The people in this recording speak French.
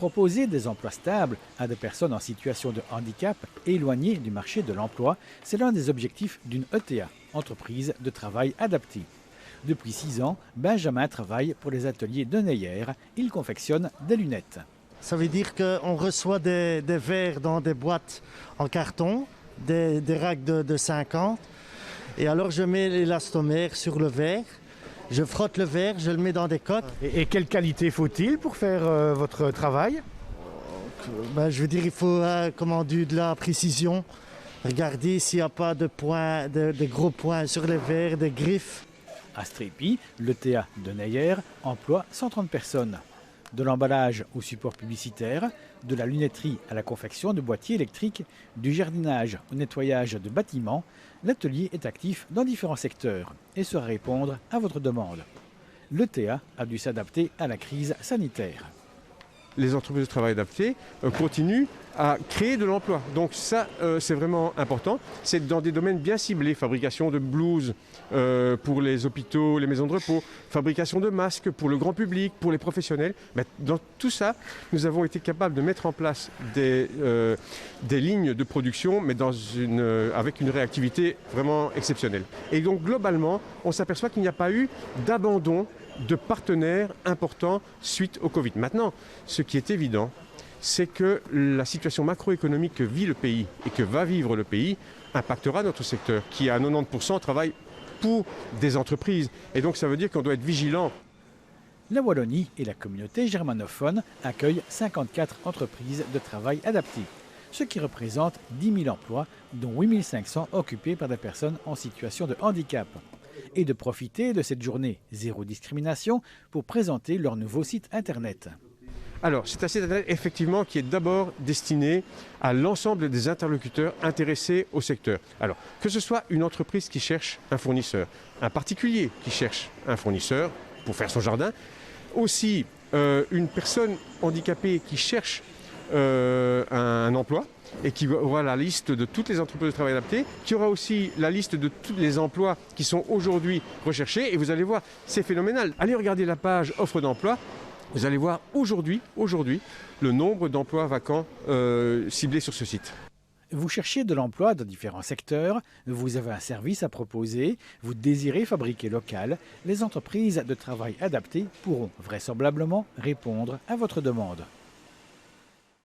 Proposer des emplois stables à des personnes en situation de handicap éloignées du marché de l'emploi, c'est l'un des objectifs d'une ETA, entreprise de travail adaptée. Depuis 6 ans, Benjamin travaille pour les ateliers de Neyer. Il confectionne des lunettes. Ça veut dire qu'on reçoit des verres dans des boîtes en carton, des racks de 50. Et alors je mets l'élastomère sur le verre, je frotte le verre, je le mets dans des coques. Et quelle qualité faut-il pour faire votre travail? Je veux dire, il faut de la précision. Regardez s'il n'y a pas de points, de gros points sur les verres, des griffes. À Strépy, l'ETA de Neyer emploie 130 personnes. De l'emballage au support publicitaire, de la lunetterie à la confection de boîtiers électriques, du jardinage au nettoyage de bâtiments, l'atelier est actif dans différents secteurs et saura répondre à votre demande. L'ETA a dû s'adapter à la crise sanitaire. Les entreprises de travail adaptées continuent à créer de l'emploi. Donc ça, c'est vraiment important. C'est dans des domaines bien ciblés, fabrication de blouses pour les hôpitaux, les maisons de repos, fabrication de masques pour le grand public, pour les professionnels. Mais dans tout ça, nous avons été capables de mettre en place des lignes de production, mais avec une réactivité vraiment exceptionnelle. Et donc globalement, on s'aperçoit qu'il n'y a pas eu d'abandon de partenaires importants suite au Covid. Maintenant, ce qui est évident, c'est que la situation macroéconomique que vit le pays et que va vivre le pays impactera notre secteur, qui à 90% travaille pour des entreprises. Et donc ça veut dire qu'on doit être vigilant. La Wallonie et la communauté germanophone accueillent 54 entreprises de travail adaptées, ce qui représente 10 000 emplois, dont 8 500 occupés par des personnes en situation de handicap. Et de profiter de cette journée zéro discrimination pour présenter leur nouveau site internet. Alors, c'est un site internet effectivement qui est d'abord destiné à l'ensemble des interlocuteurs intéressés au secteur. Alors, que ce soit une entreprise qui cherche un fournisseur, un particulier qui cherche un fournisseur pour faire son jardin, aussi une personne handicapée qui cherche un emploi et qui aura la liste de toutes les entreprises de travail adapté, qui aura aussi la liste de tous les emplois qui sont aujourd'hui recherchés. Et vous allez voir, c'est phénoménal. Allez regarder la page offre d'emploi. Vous allez voir aujourd'hui le nombre d'emplois vacants ciblés sur ce site. Vous cherchez de l'emploi dans différents secteurs, vous avez un service à proposer, vous désirez fabriquer local, les entreprises de travail adaptées pourront vraisemblablement répondre à votre demande.